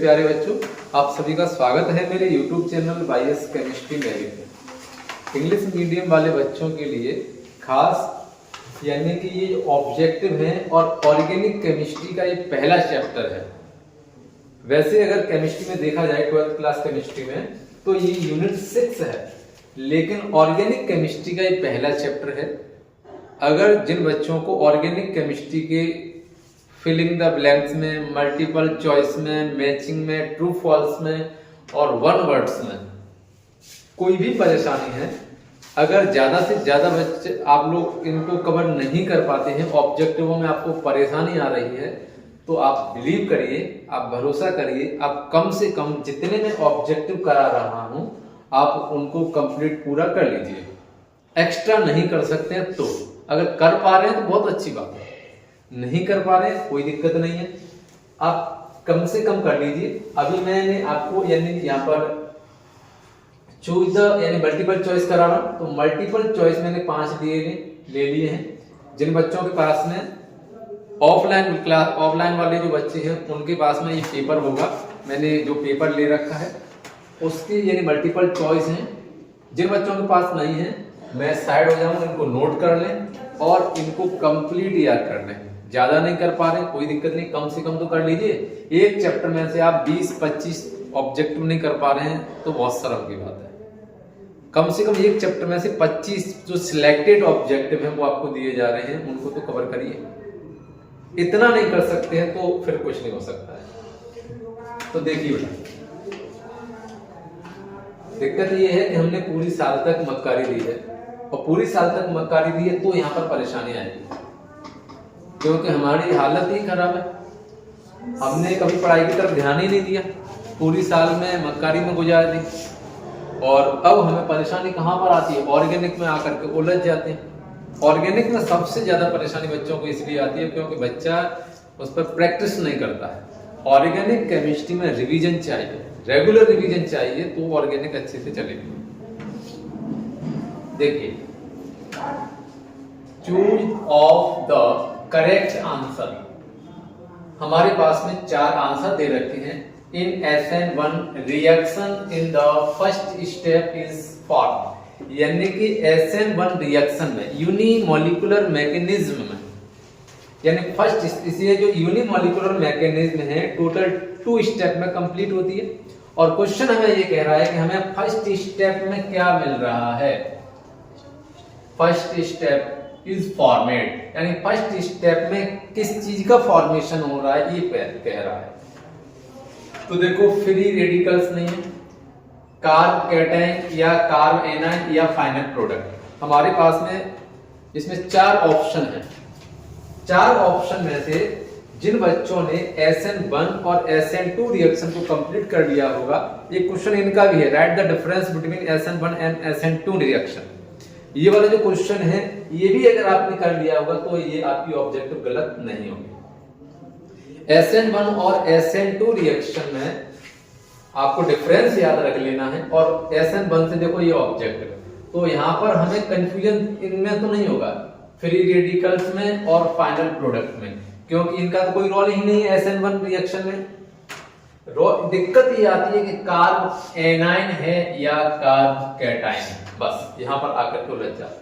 प्यारे बच्चों, आप सभी का स्वागत है मेरे YouTube चैनल बाईएस केमिस्ट्री मैजिक में। इंग्लिश मीडियम वाले बच्चों के लिए खास यानी कि ये ऑब्जेक्टिव है और ऑर्गेनिक केमिस्ट्री का ये पहला चैप्टर है। वैसे अगर केमिस्ट्री में देखा जाए 12th क्लास केमिस्ट्री में तो ये यूनिट 6 है, लेकिन ऑर्गेनिक केमिस्ट्री का ये पहला चैप्टर है। अगर जिन बच्चों को ऑर्गेनिक केमिस्ट्री के फिलिंग द ब्लैंक्स में, मल्टीपल चॉइस में, मैचिंग में, ट्रू फॉल्स में और वन वर्ड्स में कोई भी परेशानी है, अगर ज्यादा से ज्यादा बच्चे आप लोग इनको कवर नहीं कर पाते हैं, ऑब्जेक्टिवों में आपको परेशानी आ रही है, तो आप बिलीव करिए, आप भरोसा करिए, आप कम से कम जितने मैं ऑब्जेक्टिव करा रहा हूं आप उनको कंप्लीट पूरा कर लीजिए। एक्स्ट्रा नहीं कर सकते हैं तो, अगर कर पा रहे हैं तो बहुत अच्छी बात है, नहीं कर पा रहे हैं कोई दिक्कत नहीं है, आप कम से कम कर लीजिए। अभी मैंने आपको यानी यहाँ पर चूज द यानी मल्टीपल चॉइस करा रहा हूं, तो मल्टीपल चॉइस मैंने 5 ले लिए हैं। जिन बच्चों के पास में ऑफलाइन वाले जो बच्चे हैं उनके पास में ये पेपर होगा, मैंने जो पेपर ले रखा है उसके यानी मल्टीपल चॉइस हैं। जिन बच्चों के पास नहीं है मैं साइड हो जाऊंगा, इनको नोट कर लें और इनको कंप्लीट याद कर लें। ज्यादा नहीं कर पा रहे कोई दिक्कत नहीं, कम से कम तो कर लीजिए। एक चैप्टर में से आप 20-25 ऑब्जेक्टिव नहीं कर पा रहे हैं तो बहुत शर्म की बात है। कम से कम एक चैप्टर में से 25 जो सिलेक्टेड ऑब्जेक्टिव हैं वो आपको दिए जा रहे हैं, उनको तो कवर करिए। इतना नहीं कर सकते हैं तो फिर कुछ नहीं हो सकता है। तो देखिए बेटा, दिक्कत ये है कि हमने पूरी साल तक मक्कारी दी है, और पूरी साल तक मक्कारी दी है तो यहाँ पर परेशानी आएगी, क्योंकि हमारी हालत ही खराब है। हमने कभी पढ़ाई की तरफ ध्यान ही नहीं दिया, पूरी साल में मक्कारी में गुजार दी, और अब हमें परेशानी कहाँ पर आती है, ऑर्गेनिक में आकर के उलझ जाते हैं। ऑर्गेनिक में सबसे ज्यादा परेशानी बच्चों को इसलिए आती है क्योंकि बच्चा उस पर प्रैक्टिस नहीं करता है। ऑर्गेनिक केमिस्ट्री में रिवीजन चाहिए, रेगुलर रिवीजन चाहिए, तो ऑर्गेनिक अच्छे से चलेगी। देखिए, choose of the correct answer, हमारे पास में 4 आंसर दे रखे हैं। इन SN1 reaction in the first step is form, यानी कि SN1 रिएक्शन में यूनिमोलिकुलर मैकेनिज्म में, यानी फर्स्ट इसलिए जो यूनिमोलिकुलर मैकेनिज्म है टोटल 2 स्टेप में कंप्लीट होती है। और क्वेश्चन हमें ये कह रहा है कि हमें फर्स्ट स्टेप में क्या मिल रहा है। फर्स्ट स्टेप इज फॉर्मेट, यानी फर्स्ट स्टेप में किस चीज का फॉर्मेशन हो रहा है ये कह रहा है। तो देखो, फ्री रेडिकल्स नहीं है, कार्ब कैटायन या कार्ब एनायन या फाइनल प्रोडक्ट। हमारे पास में इसमें 4 ऑप्शन है। 4 ऑप्शन में से जिन बच्चों ने SN1 और SN2 रिएक्शन को कंप्लीट कर लिया होगा, ये क्वेश्चन इनका भी है, right the difference between SN1 and SN2 reaction. ये वाला जो क्वेश्चन है ये भी अगर आपने कर लिया होगा तो ये आपकी ऑब्जेक्टिव गलत नहीं होगी। SN1 और SN2 रिएक्शन में आपको डिफरेंस याद रख लेना है, और SN1 से देखो ये ऑब्जेक्टिव, तो यहाँ पर हमें कंफ्यूजन इनमें तो नहीं होगा, फ्री रेडिकल्स में और फाइनल प्रोडक्ट में, क्योंकि इनका तो कोई रोल ही नहीं है SN1 रिएक्शन में। दिक्कत ये आती है कि कार्ब एनायन है या कार्ब कैटायन, बस यहाँ पर आकर के उलझ जाते हैं।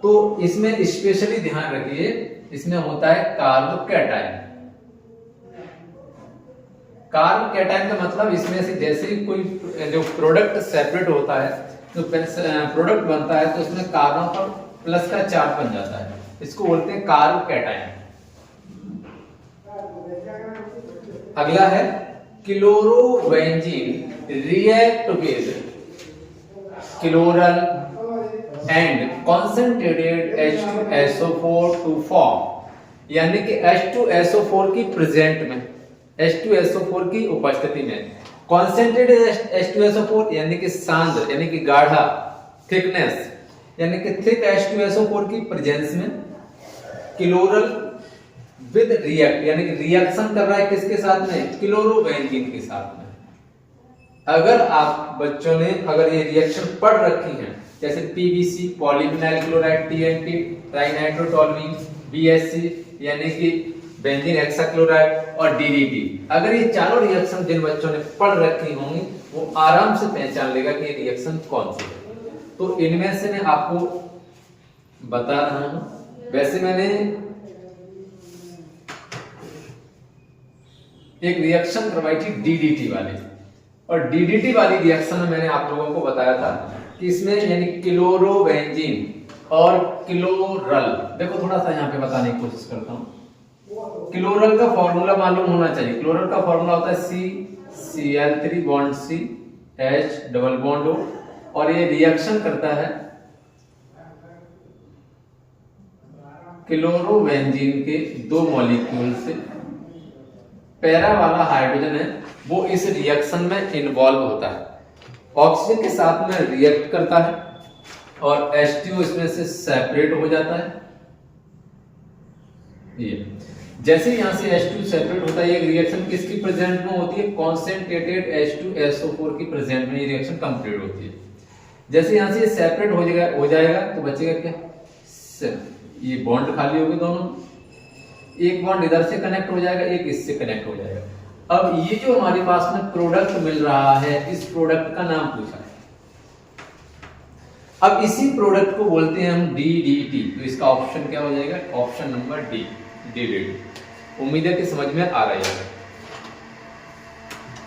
तो इसमें स्पेशली ध्यान रखिए, इसमें होता है कार्ब कैटायन। कार्ब कैटायन का मतलब इसमें से जैसे ही कोई जो प्रोडक्ट सेपरेट होता है, जो प्रोडक्ट बनता है, तो इसमें कार्बन पर प्लस का चार्ज बन जाता है, इसको बोलते हैं कार्ब कैटायन। अगला है chlorobenzene react with chloral and concentrated H2SO4 to form, यानी कि H2SO4 की प्रेजेंट में, H2SO4 की उपस्थिति में कॉन्सेंट्रेटेड H2SO4 यानी कि सांद्र, यानी कि गाढ़ा, थिकनेस यानी कि थिक H2SO4 की प्रेजेंस में क्लोरल विद रिएक्ट, यानी कि रिएक्शन कर रहा है किसके साथ में, क्लोरोबेंजीन के साथ में। अगर आप बच्चों ने अगर ये रिएक्शन पढ़ रखी है, जैसे PVC polyvinyl chloride, TNT ट्राइनाइट्रोटोलुईन, BSC यानी कि बेंजीन हेक्साक्लोराइड और DDT। अगर ये चारों रिएक्शन जिन बच्चों ने पढ़ रखी होंगी वो आराम से पहचान लेगा कि ये रिएक्शन कौन सी है। तो इनमें से मैं आपको बता रहा हूं। वैसे मैंने एक रिएक्शन करवाई थी DDT वाली, और DDT वाली रिएक्शन में मैंने आप लोगों को बताया था कि इसमें यानी क्लोरोबेंजीन और क्लोरल, देखो थोड़ा सा यहाँ पे बताने की कोशिश करता हूँ। क्लोरल का फॉर्मूला मालूम होना चाहिए। क्लोरल का फॉर्मूला होता है CCl3 bond C H double bond O, और ये रिएक्शन करता है क्लोरोबेंजीन के 2 मॉलिक्यूल से। पैरा वाला हाइड्रोजन है वो इस रिएक्शन में इन्वॉल्व होता है, ऑक्सीजन के साथ में रिएक्ट करता है और H2O इसमें से सेपरेट हो जाता है। ये जैसे यहां से H2 सेपरेट होता है, ये रिएक्शन किसकी प्रेजेंट में होती है? कॉन्सेंट्रेटेड H2SO4 की प्रेजेंट में ये रिएक्शन कंप्लीट होती है। जैसे यहां से ये सेपरेट हो जाएगा तो बचेगा क्या? ये बॉन्ड खाली होगी दोनों, एक बॉन्ड इधर से कनेक्ट हो जाएगा, एक इससे कनेक्ट हो जाएगा। अब ये जो हमारे पास में प्रोडक्ट मिल रहा है, इस प्रोडक्ट का नाम पूछा है। अब इसी प्रोडक्ट को बोलते हैं हम DDT। तो इसका ऑप्शन क्या हो जाएगा? Option number D, DDT। उम्मीद है कि समझ में आ रही है,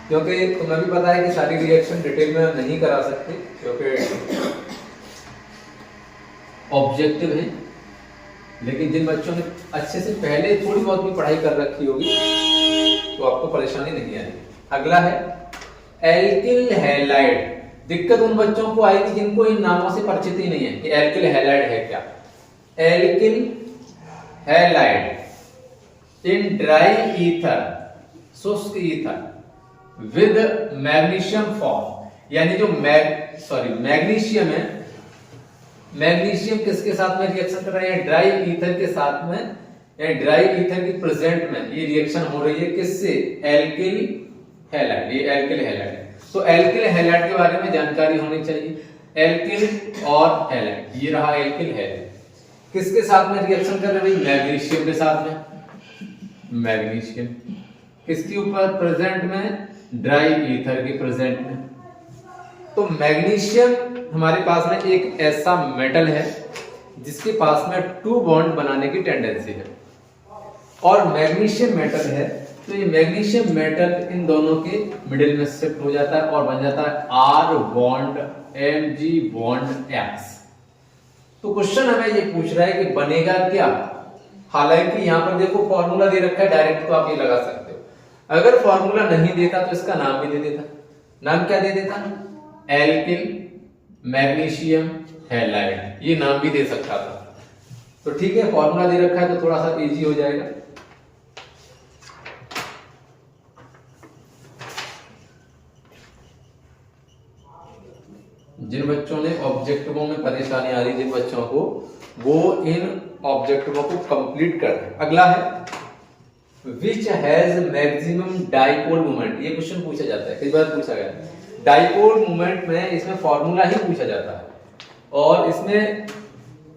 क्योंकि तुम्हें भी पता है कि सारी रिएक्शन डिटेल में नहीं करा सकते क्योंकि ऑब्जेक्टिव है। लेकिन जिन बच्चों ने अच्छे से पहले थोड़ी बहुत भी पढ़ाई कर रखी होगी तो आपको परेशानी नहीं आएगी। अगला है एल्किल हैलाइड। दिक्कत उन बच्चों को आएगी जिनको इन नामों से परिचित ही नहीं है कि एल्किल हैलाइड है क्या। Alkyl halide in dry ether, शुष्क ईथर विद मैग्नीशियम फॉर्म, यानी जो मैग्नीशियम है, मैग्नीशियम किसके साथ में रिएक्शन कर रहा है? ड्राई ईथर के साथ में, या ड्राई ईथर की प्रेजेंट में ये रिएक्शन हो रही है किससे? Alkyl halide. ये एल्किल हैलाइड है। तो एल्किल हैलाइड के बारे में जानकारी होनी चाहिए। एल्किल और हैलाइड, ये रहा एल्किल हैलाइड। किसके साथ में रिएक्शन कर रहे हैं? मैग्नीशियम के साथ में। मैग्नीशियम किसके ऊपर प्रेजेंट में? ड्राई ईथर की प्रेजेंट में। तो मैग्नीशियम हमारे पास में एक ऐसा मेटल है जिसके पास में 2 बॉन्ड बनाने की टेंडेंसी है, और मैग्नीशियम मेटल है तो ये मैग्नीशियम मेटल इन दोनों के मिडिल में शिफ्ट हो जाता है और बन जाता है R bond Mg bond X। तो क्वेश्चन हमें ये पूछ रहा है कि बनेगा क्या? हालांकि यहाँ पर देखो फॉर्मूला दे रखा है, डायरेक्ट तो आप ये लगा सकते हो। अगर फॉर्मूला नहीं देता तो इसका नाम भी दे देता। नाम क्या दे देता? एल्किल मैग्नीशियम हैलाइड, ये नाम भी दे सकता था। तो ठीक है, फॉर्मूला दे रखा है तो थोड़ा सा इजी हो जाएगा। जिन बच्चों ने ऑब्जेक्टिवों में परेशानी आ रही, जिन बच्चों को, वो इन ऑब्जेक्टिवों को कंप्लीट कर दे। अगला है which has maximum dipole moment. ये क्वेश्चन पूछा जाता है, कई बार पूछा गया। डाइपोल मोमेंट में इसमें फॉर्मूला ही पूछा जाता है, और इसमें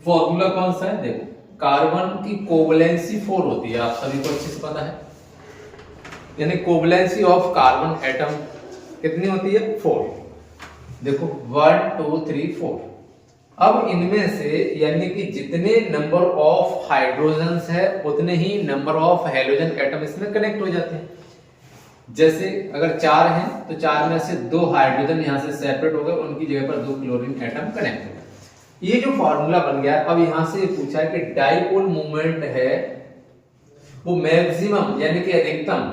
फॉर्मूला कौन सा है? देखो, कार्बन की कोवलेंसी 4 होती है, आप सभी को अच्छे से पता है। यानी कोवलेंसी ऑफ कार्बन एटम कितनी होती है? 4। देखो 1 2 3 4। अब इनमें से यानी कि जितने नंबर ऑफ हाइड्रोजन्स है उतने ही नंबर ऑफ हैलोजन एटम इसमें कनेक्ट हो जाते हैं। जैसे अगर 4 हैं तो 4 में से 2 हाइड्रोजन यहां से सेपरेट हो गए, उनकी जगह पर 2 क्लोरीन एटम कनेक्ट हो गए। ये जो फॉर्मूला बन गया। अब यहां से पूछा है कि डाइपोल मोमेंट है वो मैक्सिमम यानी कि अधिकतम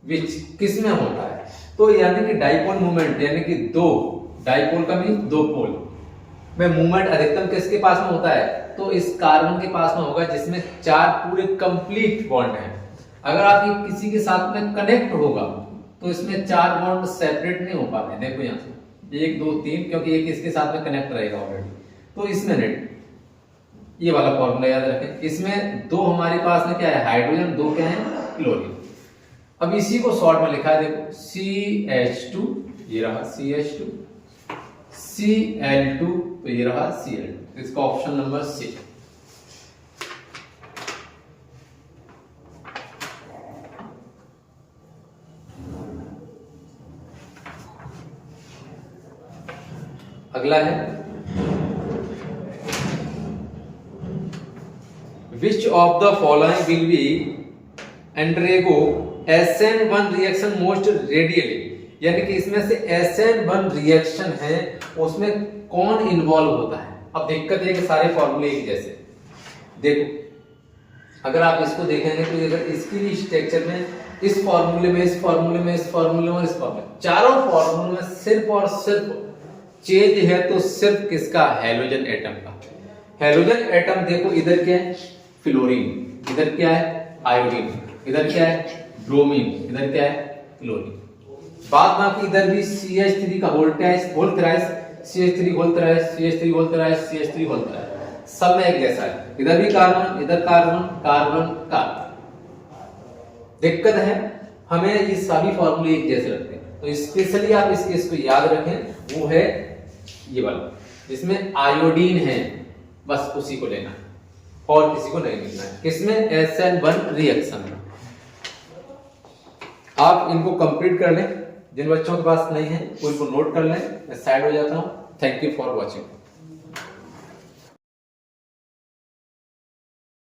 विच किस में होता है? तो यानी कि डाइपोल मोमेंट यानी कि 2 डाइपोल का मीन 2 पोल में मूवमेंट अधिकतम किसके पास में होता है? तो इस कार्बन के पास में होगा जिसमें 4 पूरे कंप्लीट बॉन्ड हैं। अगर आप ये किसी के साथ में कनेक्ट होगा तो इसमें 4 बॉन्ड सेपरेट नहीं हो पाते। देखो यहाँ से 1 2 3, क्योंकि एक इसके साथ में कनेक्ट रहेगा ऑलरेडी। तो इसमें नेट ये वाला फॉर्मूला याद रखें। इसमें 2 हमारे पास में क्या है? हाइड्रोजन, 2 क्या है? क्लोरीन। अब इसी को शॉर्ट में लिखा है, देखो CH2, ये रहा CH2, Cl2, तो ये रहा Cl2। इसका ऑप्शन नंबर C। अगला है which of the following will be undergo SN1 reaction most radially, यानी कि इसमें से SN1 रिएक्शन है उसमें कौन इन्वॉल्व होता है। अब दिक्कत है कि सारे फॉर्मूले एक जैसे, देखो अगर आप इसको देखेंगे तो अगर इसकी भी स्ट्रक्चर में इस फॉर्मूले में इस फॉर्मूले में इस फॉर्मूले में इस फॉर्मूले चारों फॉर्मूले में सिर्फ और सिर्फ चेंज है तो सिर्फ किसका, हेलोजन एटम का। हेलोजन एटम देखो इधर क्या है फ्लोरीन, इधर क्या है आयोडीन, इधर क्या है ब्रोमीन, इधर क्या है क्लोरीन। बाद में इधर भी CH3 का whole thrice CH3 whole thrice CH3 whole thrice CH3 whole thrice, सब में एक जैसा है, इधर भी कार्बन इधर कार्बन कार्बन कार्बन। दिक्कत है हमें ये सभी फॉर्मूले एक जैसे लगते हैं, तो स्पेशली आप इस केस को याद रखें, वो है ये वाला जिसमें आयोडीन है, बस उसी को लेना है और किसी को नहीं लिखना है। किसमें, SN1 रिएक्शन में। आप इनको कंप्लीट कर लें, जिन बच्चों के पास नहीं है वो इनको नोट कर लें। मैं साइड हो जाता हूं। Thank you for watching.